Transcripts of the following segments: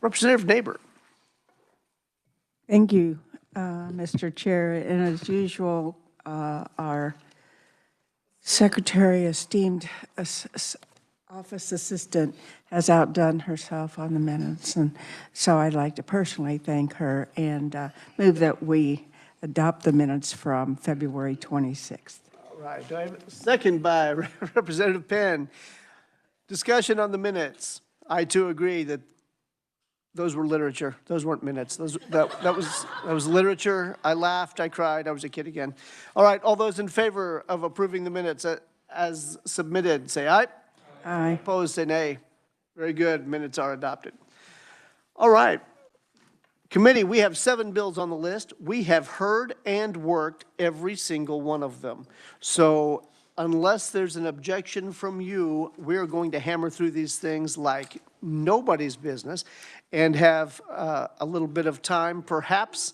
Representative Neighbor. Thank you, Mr. Chair. And as usual, our secretary, esteemed office assistant, has outdone herself on the minutes. And so I'd like to personally thank her and move that we adopt the minutes from February 26th. All right. Do I have a second by Representative Penn? Discussion on the minutes. I too agree that those were literature. Those weren't minutes. That was literature. I laughed. I cried. I was a kid again. All right. All those in favor of approving the minutes as submitted, say aye. Aye. Opposed, say nay. Very good. Minutes are adopted. All right. Committee, we have 7 bills on the list. We have heard and worked every single one of them. So unless there's an objection from you, we're going to hammer through these things like nobody's business and have a little bit of time, perhaps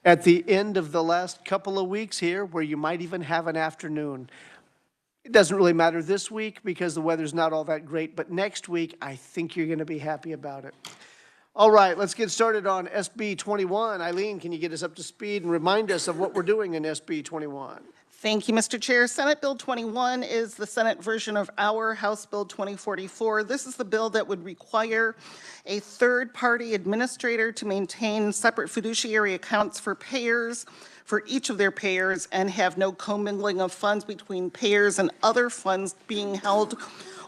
at the end of the last couple of weeks here, where you might even have an afternoon. It doesn't really matter this week because the weather's not all that great, but next week, I think you're going to be happy about it. All right, let's get started on SB 21. Eileen, can you get us up to speed and remind us of what we're doing in SB 21? Thank you, Mr. Chair. Senate Bill 21 is the Senate version of our House Bill 2044. This is the bill that would require a third-party administrator to maintain separate fiduciary accounts for payers, for each of their payers, and have no commingling of funds between payers and other funds being held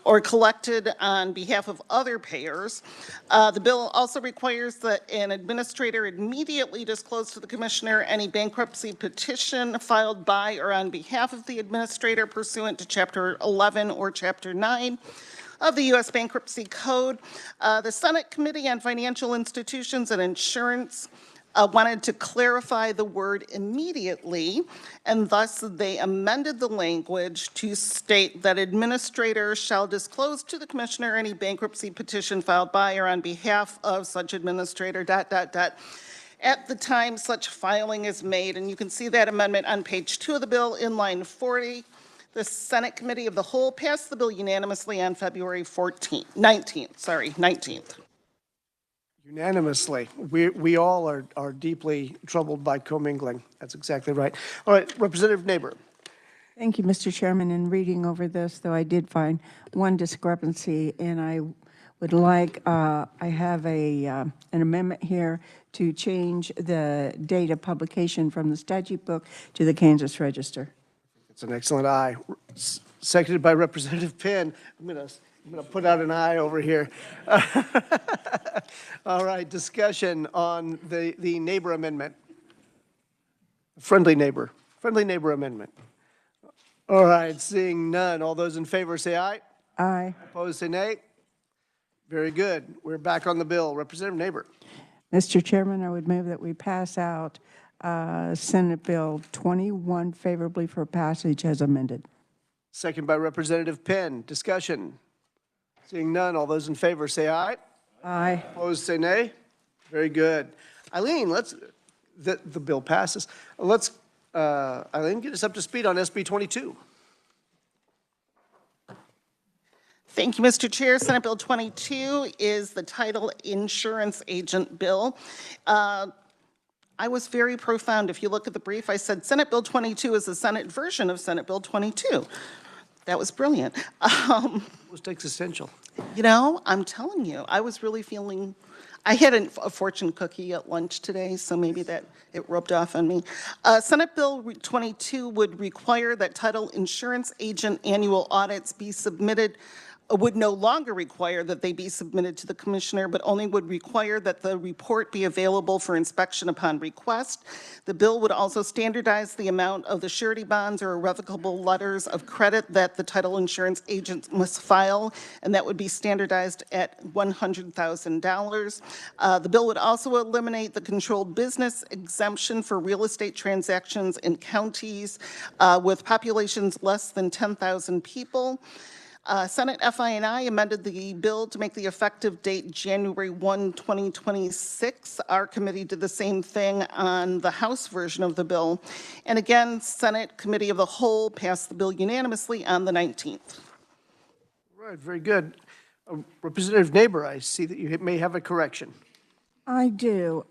or collected on behalf of other payers. The bill also requires that an administrator immediately disclose to the commissioner any bankruptcy petition filed by or on behalf of the administrator pursuant to Chapter 11 or Chapter 9 of the U.S. Bankruptcy Code. The Senate Committee on Financial Institutions and Insurance wanted to clarify the word immediately, and thus they amended the language to state that administrators shall disclose to the commissioner any bankruptcy petition filed by or on behalf of such administrator, at the time such filing is made. And you can see that amendment on page 2 of the bill in line 40. The Senate Committee of the Whole passed the bill unanimously on February 19th. Unanimously. We all are deeply troubled by commingling. That's exactly right. All right, Representative Neighbor. Thank you, Mr. Chairman. In reading over this, though, I did find one discrepancy, and I would like, I have an amendment here to change the date of publication from the statute book to the Kansas Register. It's an excellent aye. Seconded by Representative Penn. I'm going to put out an eye over here. All right, discussion on the neighbor amendment. Friendly neighbor amendment. All right, seeing none. All those in favor say aye. Aye. Opposed say nay. Very good. We're back on the bill. Representative Neighbor. Mr. Chairman, I would move that we pass out Senate Bill 21 favorably for passage as amended. Second by Representative Penn. Discussion. Seeing none, all those in favor say aye. Aye. Opposed say nay. Very good. Eileen, the bill passes. Let's, Eileen, get us up to speed on SB 22. Thank you, Mr. Chair. Senate Bill 22 is the title Insurance Agent Bill. I was very profound. If you look at the brief, I said Senate Bill 22 is the Senate version of Senate Bill 22. That was brilliant. Most existential. You know, I'm telling you, I was really feeling, I had a fortune cookie at lunch today, so maybe that it rubbed off on me. Senate Bill 22 would require that title insurance agent annual audits be submitted, would no longer require that they be submitted to the commissioner, but only would require that the report be available for inspection upon request. The bill would also standardize the amount of the surety bonds or irrevocable letters of credit that the title insurance agent must file, and that would be standardized at $100,000. The bill would also eliminate the controlled business exemption for real estate transactions in counties with populations less than 10,000 people. Senate FI&I amended the bill to make the effective date January 1, 2026. Our committee did the same thing on the House version of the bill. And again, Senate Committee of the Whole passed the bill unanimously on the 19th. Right, very good. Representative Neighbor, I see that you may have a correction. I do.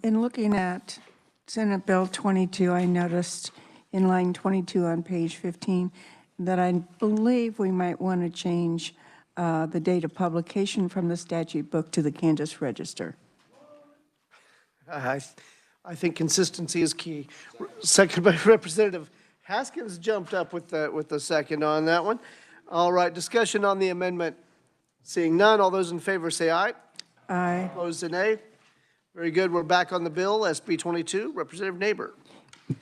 In looking at Senate Bill 22, I noticed in line 22 on page 15 that I believe we might want to change the date of publication from the statute book to the Kansas Register. I think consistency is key. Second by Representative Haskins jumped up with the second on that one. All right, discussion on the amendment. Seeing none, all those in favor say aye. Aye. Opposed, say nay. Very good. We're back on the bill, SB 22. Representative Neighbor.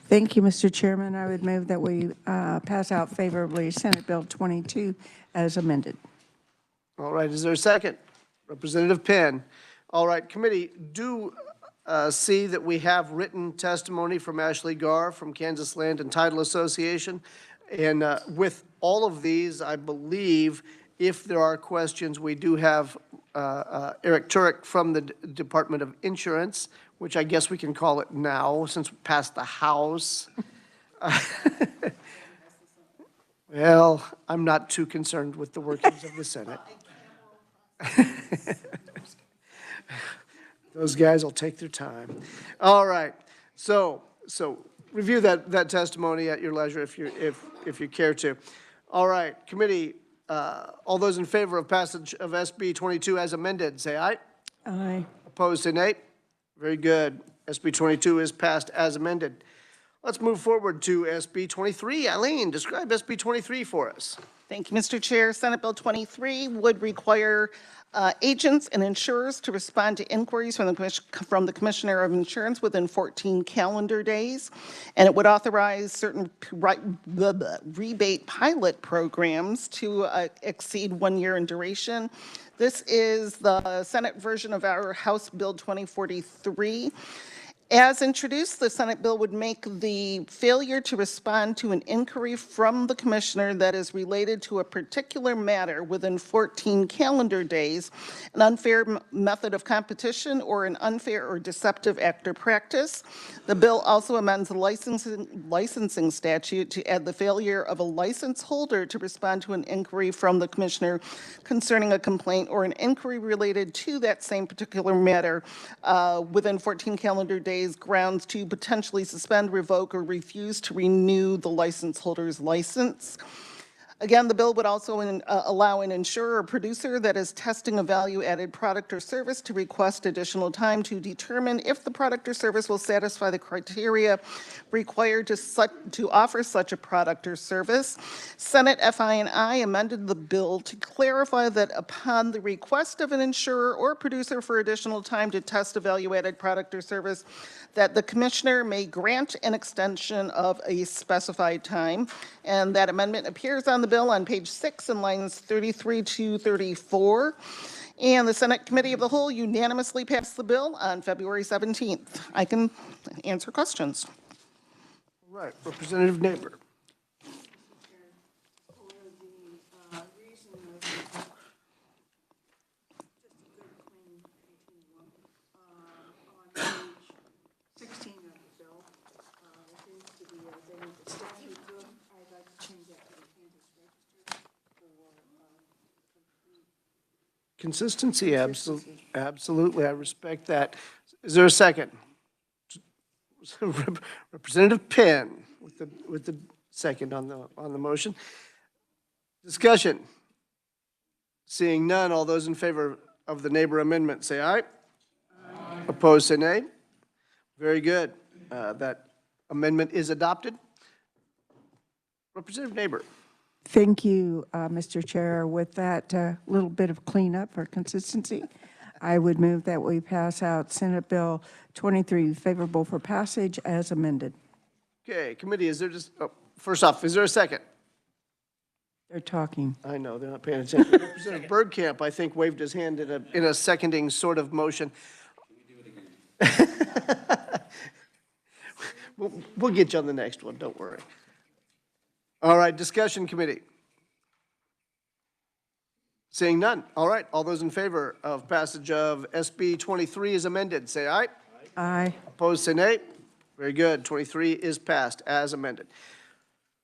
Thank you, Mr. Chairman. I would move that we pass out favorably Senate Bill 22 as amended. All right, is there a second? Representative Penn. All right, committee, do see that we have written testimony from Ashley Garr from Kansas Land and Title Association. And with all of these, I believe if there are questions, we do have Eric Turek from the Department of Insurance, which I guess we can call it now since we passed the House. Well, I'm not too concerned with the workings of the Senate. Those guys will take their time. All right, so review that testimony at your leisure if you care to. All right, committee, all those in favor of passage of SB 22 as amended, say aye. Aye. Opposed, say nay. Very good. SB 22 is passed as amended. Let's move forward to SB 23. Eileen, describe SB 23 for us. Thank you, Mr. Chair. Senate Bill 23 would require agents and insurers to respond to inquiries from the Commissioner of Insurance within 14 calendar days, and it would authorize certain rebate pilot programs to exceed 1 year in duration. This is the Senate version of our House Bill 2043. As introduced, the Senate bill would make the failure to respond to an inquiry from the commissioner that is related to a particular matter within 14 calendar days an unfair method of competition or an unfair or deceptive act or practice. The bill also amends the licensing statute to add the failure of a license holder to respond to an inquiry from the commissioner concerning a complaint or an inquiry related to that same particular matter within 14 calendar days grounds to potentially suspend, revoke, or refuse to renew the license holder's license. Again, the bill would also allow an insurer or producer that is testing a value-added product or service to request additional time to determine if the product or service will satisfy the criteria required to offer such a product or service. Senate FI&I amended the bill to clarify that upon the request of an insurer or producer for additional time to test a value-added product or service, that the commissioner may grant an extension of a specified time. And that amendment appears on the bill on page 6 in lines 33 to 34. And the Senate Committee of the Whole unanimously passed the bill on February 17th. I can answer questions. All right, Representative Neighbor. Consistency, absolutely. I respect that. Is there a second? Representative Penn with the second on the motion. Discussion. Seeing none, all those in favor of the Neighbor amendment say aye. Aye. Opposed, say nay. Very good. That amendment is adopted. Representative Neighbor. Thank you, Mr. Chair. With that little bit of cleanup for consistency, I would move that we pass out Senate Bill 23 favorable for passage as amended. Okay, committee, is there just, first off, is there a second? They're talking. I know, they're not paying attention. Representative Bergkamp, I think, waved his hand in a seconding sort of motion. We'll get you on the next one, don't worry. All right, discussion committee. Seeing none. All right, all those in favor of passage of SB 23 as amended, say aye. Aye. Opposed, say nay. Very good. 23 is passed as amended.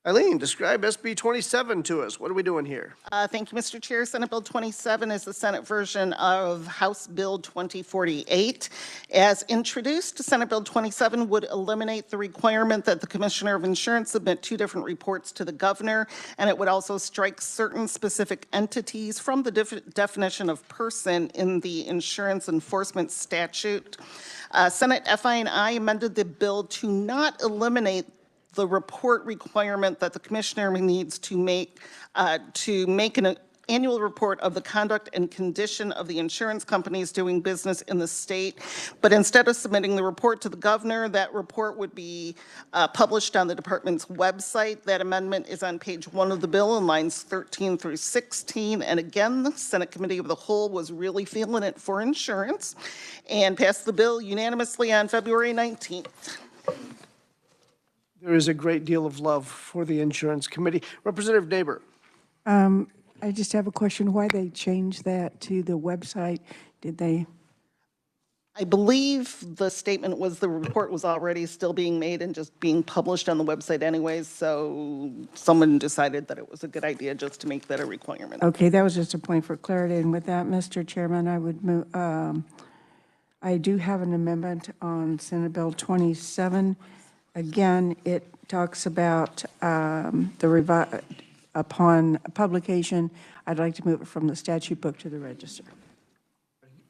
Eileen, describe SB 27 to us. What are we doing here? Thank you, Mr. Chair. Senate Bill 27 is the Senate version of House Bill 2048. As introduced, Senate Bill 27 would eliminate the requirement that the Commissioner of Insurance submit 2 different reports to the governor, and it would also strike certain specific entities from the definition of person in the insurance enforcement statute. Senate FI&I amended the bill to not eliminate the report requirement that the commissioner needs to make an annual report of the conduct and condition of the insurance companies doing business in the state. But instead of submitting the report to the governor, that report would be published on the department's website. That amendment is on page 1 of the bill in lines 13 through 16. And again, the Senate Committee of the Whole was really feeling it for insurance and passed the bill unanimously on February 19th. There is a great deal of love for the Insurance Committee. Representative Neighbor. I just have a question, why they changed that to the website? Did they? I believe the statement was the report was already still being made and just being published on the website anyways, so someone decided that it was a good idea just to make that a requirement. Okay, that was just a point for clarity. And with that, Mr. Chairman, I would move, I do have an amendment on Senate Bill 27. Again, it talks about upon publication, I'd like to move it from the statute book to the register.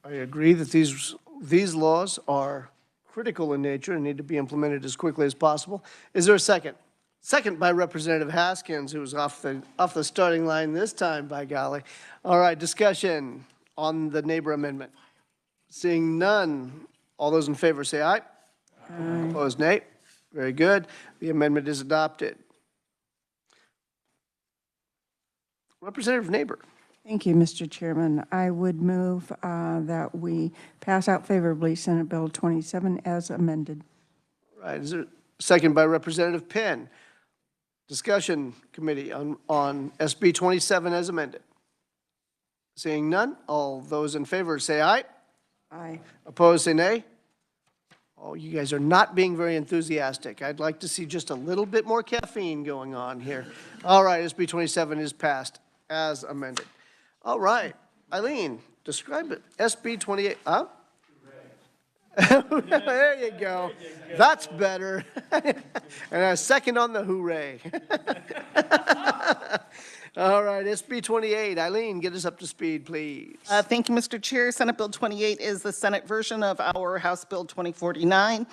I agree that these laws are critical in nature and need to be implemented as quickly as possible. Is there a second? Second by Representative Haskins, who was off the starting line this time, by golly. All right, discussion on the neighbor amendment. Seeing none, all those in favor say aye. Aye. Opposed, nay. Very good. The amendment is adopted. Representative Neighbor. Thank you, Mr. Chairman. I would move that we pass out favorably Senate Bill 27 as amended. All right, is there a second by Representative Penn? Discussion committee on SB 27 as amended. Seeing none, all those in favor say aye. Aye. Opposed, say nay. Oh, you guys are not being very enthusiastic. I'd like to see just a little bit more caffeine going on here. All right, SB 27 is passed as amended. All right, Eileen, describe it. SB 28, huh? There you go. That's better. And a second on the hooray. All right, SB 28. Eileen, get us up to speed, please. Thank you, Mr. Chair. Senate Bill 28 is the Senate version of our House Bill 2049.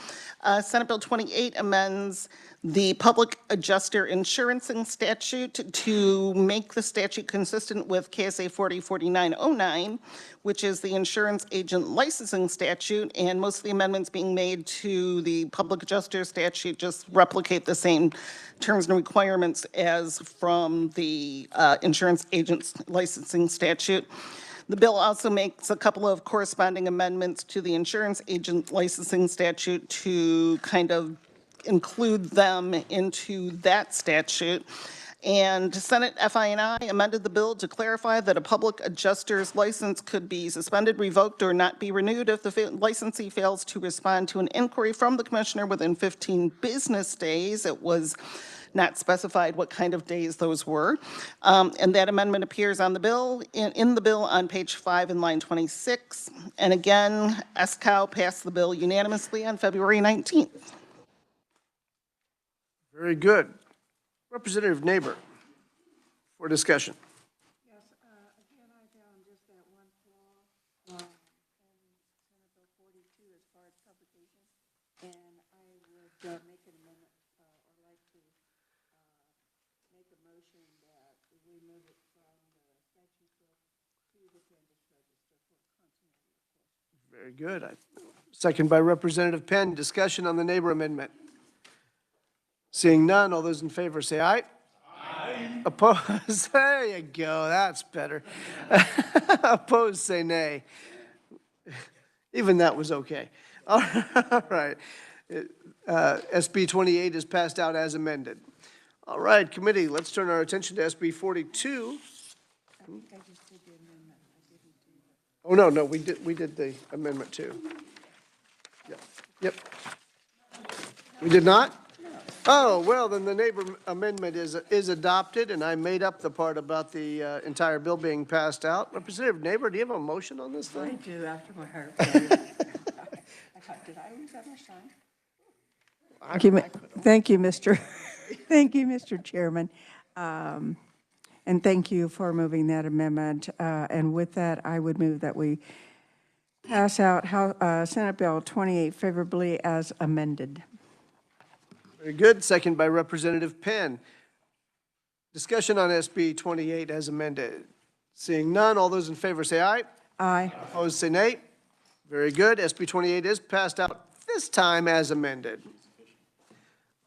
Senate Bill 28 amends the public adjuster insurancing statute to make the statute consistent with KSA 404909, which is the insurance agent licensing statute, and most of the amendments being made to the public adjuster statute just replicate the same terms and requirements as from the insurance agent's licensing statute. The bill also makes a couple of corresponding amendments to the insurance agent licensing statute to kind of include them into that statute. And Senate FI&I amended the bill to clarify that a public adjuster's license could be suspended, revoked, or not be renewed if the licensee fails to respond to an inquiry from the commissioner within 15 business days. It was not specified what kind of days those were. And that amendment appears on the bill, in the bill on page 5 in line 26. And again, ks.gov passed the bill unanimously on February 19th. Very good. Representative Neighbor for discussion. Yes, again, I found just that one flaw in Senate Bill 42 as far as publication, and I would make an amendment or like to make a motion that we move it from the statute book to the Kansas Register for continuity, of course. Very good. Second by Representative Penn. Discussion on the neighbor amendment. Seeing none, all those in favor say aye. Aye. Opposed? There you go. That's better. Opposed, say nay. Even that was okay. All right. SB 28 is passed out as amended. All right, committee, let's turn our attention to SB 42. I just did the amendment. I didn't do the. Oh, no, we did the amendment too. Yep. We did not? Oh, well, then the neighbor amendment is adopted, and I made up the part about the entire bill being passed out. Representative Neighbor, do you have a motion on this I thing? do, after my heart. I thought, did I always have my shine? Thank you, Mr. Thank you, Mr. Chairman. And thank you for moving that amendment. And with that, I would move that we pass out Senate Bill 28 favorably as amended. Very good. Second by Representative Penn. Discussion on SB 28 as amended. Seeing none, all those in favor say aye. Aye. Opposed, say nay. Very good. SB 28 is passed out, this time as amended.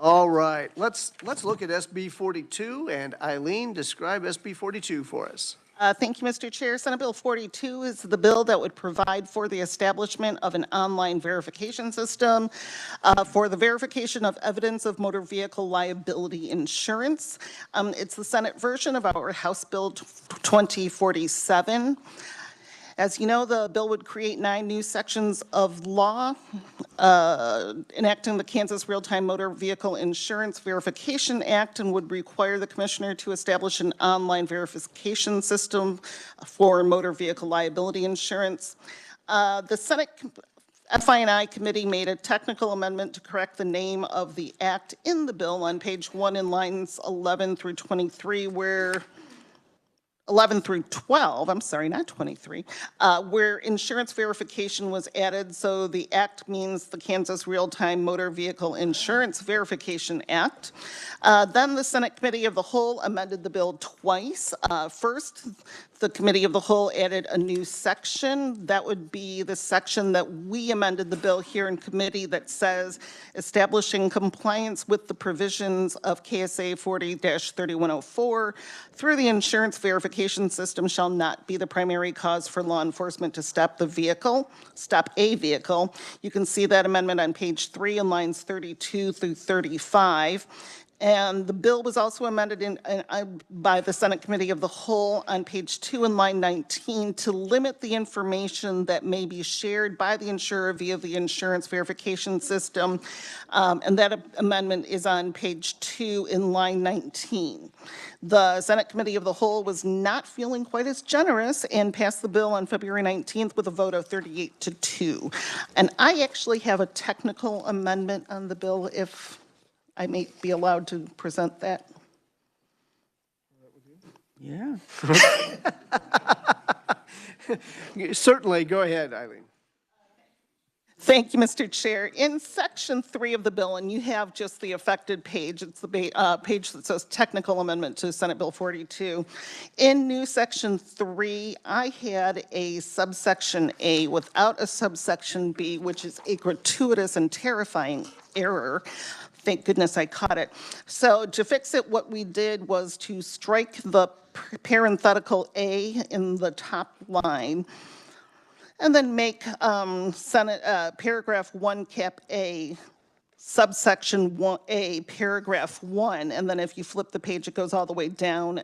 All right, let's look at SB 42, and Eileen, describe SB 42 for us. Thank you, Mr. Chair. Senate Bill 42 is the bill that would provide for the establishment of an online verification system for the verification of evidence of motor vehicle liability insurance. It's the Senate version of our House Bill 2047. As you know, the bill would create 9 new sections of law enacting the Kansas Real-Time Motor Vehicle Insurance Verification Act, and would require the commissioner to establish an online verification system for motor vehicle liability insurance. The Senate FI&I committee made a technical amendment to correct the name of the act in the bill on page 1 in lines 11 through 23, where 11 through 12, I'm sorry, not 23, where insurance verification was added. So the act means the Kansas Real-Time Motor Vehicle Insurance Verification Act. Then the Senate Committee of the Whole amended the bill twice. First, the Committee of the Whole added a new section. That would be the section that we amended the bill here in committee that says establishing compliance with the provisions of KSA 40-3104 through the insurance verification system shall not be the primary cause for law enforcement to stop a vehicle. You can see that amendment on page 3 in lines 32 through 35. And the bill was also amended by the Senate Committee of the Whole on page 2 in line 19 to limit the information that may be shared by the insurer via the insurance verification system. And that amendment is on page 2 in line 19. The Senate Committee of the Whole was not feeling quite as generous and passed the bill on February 19th with a vote of 38-2. And I actually have a technical amendment on the bill if I may be allowed to present that. Yeah. Certainly, go ahead, Eileen. Thank you, Mr. Chair. In section 3 of the bill, and you have just the affected page, it's the page that says technical amendment to Senate Bill 42. In new section 3, I had a subsection A without a subsection B, which is a gratuitous and terrifying error. Thank goodness I caught it. So to fix it, what we did was to strike the parenthetical A in the top line and then make paragraph 1 cap A, subsection 1A, paragraph 1. And then if you flip the page, it goes all the way down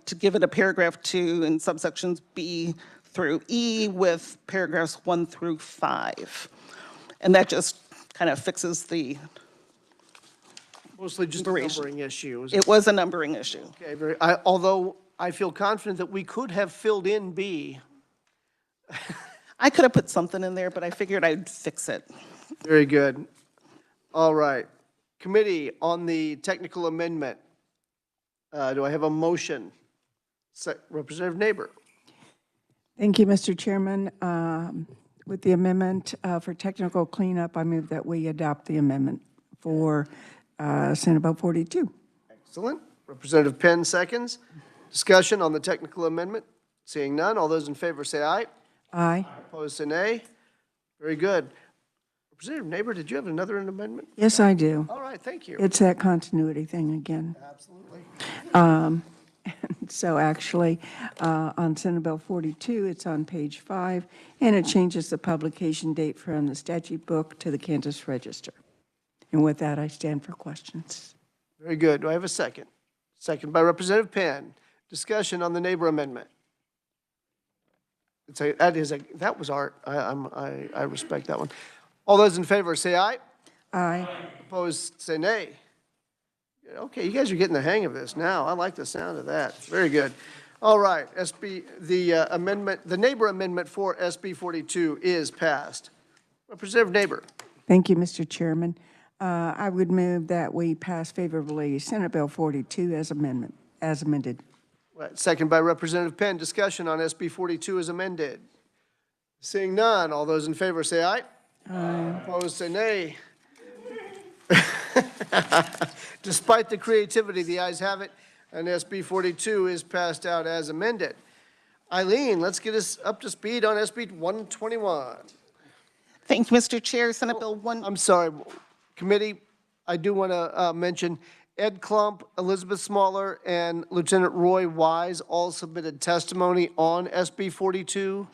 to give it a paragraph 2 and subsections B through E with paragraphs 1 through 5. And that just kind of fixes the Mostly just a numbering issue. It was a numbering issue. Okay, although I feel confident that we could have filled in B. I could have put something in there, but I figured I'd fix it. Very good. All right. Committee on the technical amendment. Do I have a motion? Representative Neighbor. Thank you, Mr. Chairman. With the amendment for technical cleanup, I move that we adopt the amendment for Senate Bill 42. Excellent. Representative Penn seconds. Discussion on the technical amendment. Seeing none, all those in favor say aye. Aye. Opposed say nay. Very good. Representative Neighbor, did you have another amendment? Yes, I do. All right, thank you. It's that continuity thing again. Absolutely. So actually, on Senate Bill 42, it's on page 5, and it changes the publication date from the statute book to the Kansas Register. And with that, I stand for questions. Very good. Do I have a second? Second by Representative Penn. Discussion on the Neighbor amendment. That was art. I respect that one. All those in favor say aye. Aye. Opposed say nay. Okay, you guys are getting the hang of this now. I like the sound of that. Very good. All right, the neighbor amendment for SB 42 is passed. Representative Neighbor. Thank you, Mr. Chairman. I would move that we pass favorably Senate Bill 42 as amended. Right, second by Representative Penn. Discussion on SB 42 is amended. Seeing none, all those in favor say aye. Aye. Opposed, say nay. Despite the creativity, the ayes have it, and SB 42 is passed out as amended. Eileen, let's get us up to speed on SB 121. Thank you, Mr. Chair. Senate Bill 1. I'm sorry, committee, I do want to mention Ed Klump, Elizabeth Smaller, and Lieutenant Roy Wise all submitted testimony on SB 42.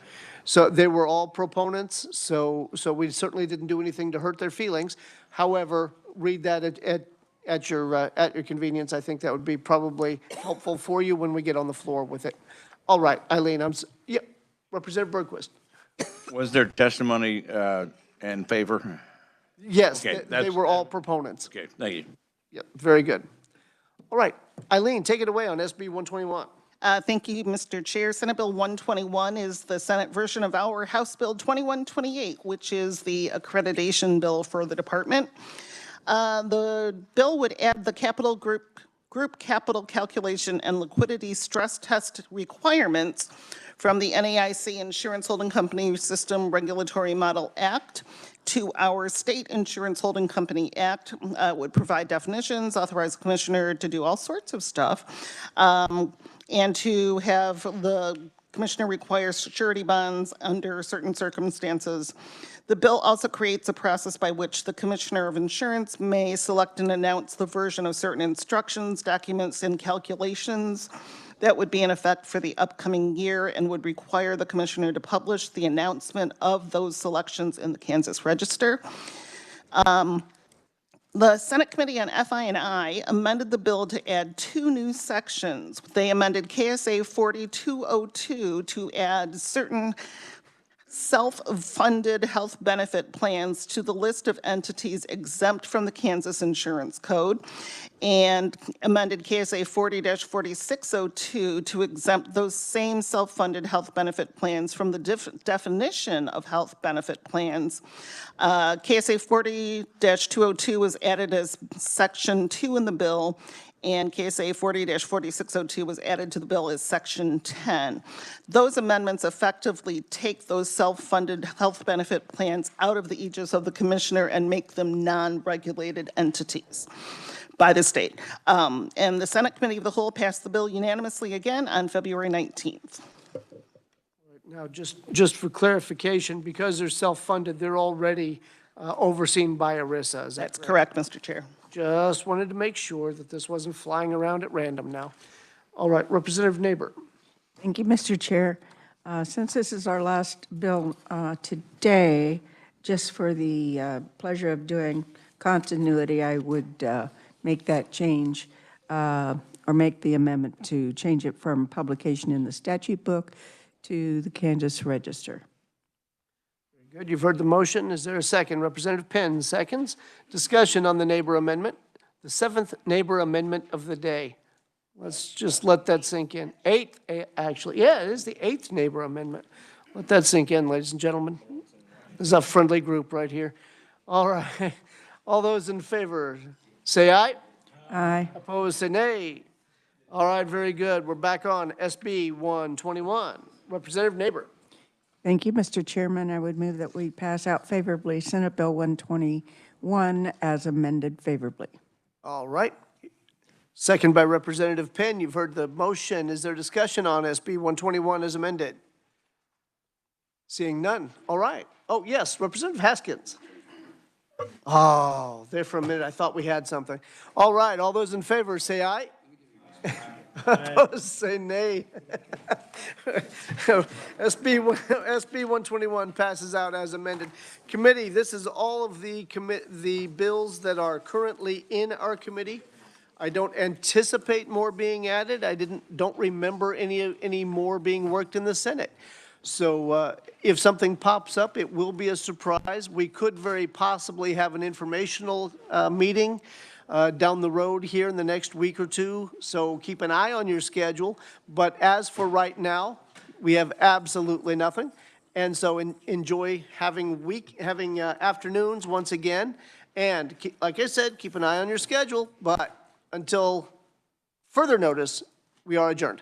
So they were all proponents, so we certainly didn't do anything to hurt their feelings. However, read that at your convenience. I think that would be probably helpful for you when we get on the floor with it. All right, Eileen, yep, Representative Bergquist. Was there testimony in favor? Yes, Okay, they were all proponents. Okay, thank you. Yep, very good. All right, Eileen, take it away on SB 121. Thank you, Mr. Chair. Senate Bill 121 is the Senate version of our House Bill 2128, which is the accreditation bill for the department. The bill would add the capital group capital calculation and liquidity stress test requirements from the NAIC Insurance Holding Company System Regulatory Model Act to our State Insurance Holding Company Act. Would provide definitions, authorize the commissioner to do all sorts of stuff, and to have the commissioner require security bonds under certain circumstances. The bill also creates a process by which the Commissioner of Insurance may select and announce the version of certain instructions, documents, and calculations that would be in effect for the upcoming year and would require the commissioner to publish the announcement of those selections in the Kansas Register. The Senate Committee on FI&I amended the bill to add 2 new sections. They amended KSA 4202 to add certain self-funded health benefit plans to the list of entities exempt from the Kansas Insurance Code, and amended KSA 40-4602 to exempt those same self-funded health benefit plans from the definition of health benefit plans. KSA 40-202 was added as Section 2 in the bill, and KSA 40-4602 was added to the bill as Section 10. Those amendments effectively take those self-funded health benefit plans out of the aegis of the commissioner and make them non-regulated entities by the state. And the Senate Committee of the Whole passed the bill unanimously again on February 19th. Now, just for clarification, because they're self-funded, they're already overseen by ERISA, is that That's correct, Mr. Chair. Just wanted to make sure that this wasn't flying around at random now. All right, Representative Neighbor. Thank you, Mr. Chair. Since this is our last bill today, just for the pleasure of doing continuity, I would make that change or make the amendment to change it from publication in the statute book to the Kansas Register. Very good. You've heard the motion. Is there a second? Representative Penn seconds. Discussion on the neighbor amendment. The 7th neighbor amendment of the day. Let's just let that sink in. 8th, actually. Yeah, it is the 8th neighbor amendment. Let that sink in, ladies and gentlemen. This is a friendly group right here. All right. All those in favor, say aye. Aye. Opposed, say nay. All right, very good. We're back on SB 121. Representative Neighbor. Thank you, Mr. Chairman. I would move that we pass out favorably Senate Bill 121 as amended favorably. All right. Second by Representative Penn. You've heard the motion. Is there discussion on SB 121 as amended? Seeing none. All right. Oh, yes, Representative Haskins. Oh, there for a minute. I thought we had something. All right. All those in favor say aye. Opposed, say nay. SB 121 passes out as amended. Committee, this is all of the bills that are currently in our committee. I don't anticipate more being added. I don't remember any more being worked in the Senate. So if something pops up, it will be a surprise. We could very possibly have an informational meeting down the road here in the next week or two, so keep an eye on your schedule. But as for right now, we have absolutely nothing. And so enjoy having afternoons once again. And like I said, keep an eye on your schedule, but until further notice, we are adjourned.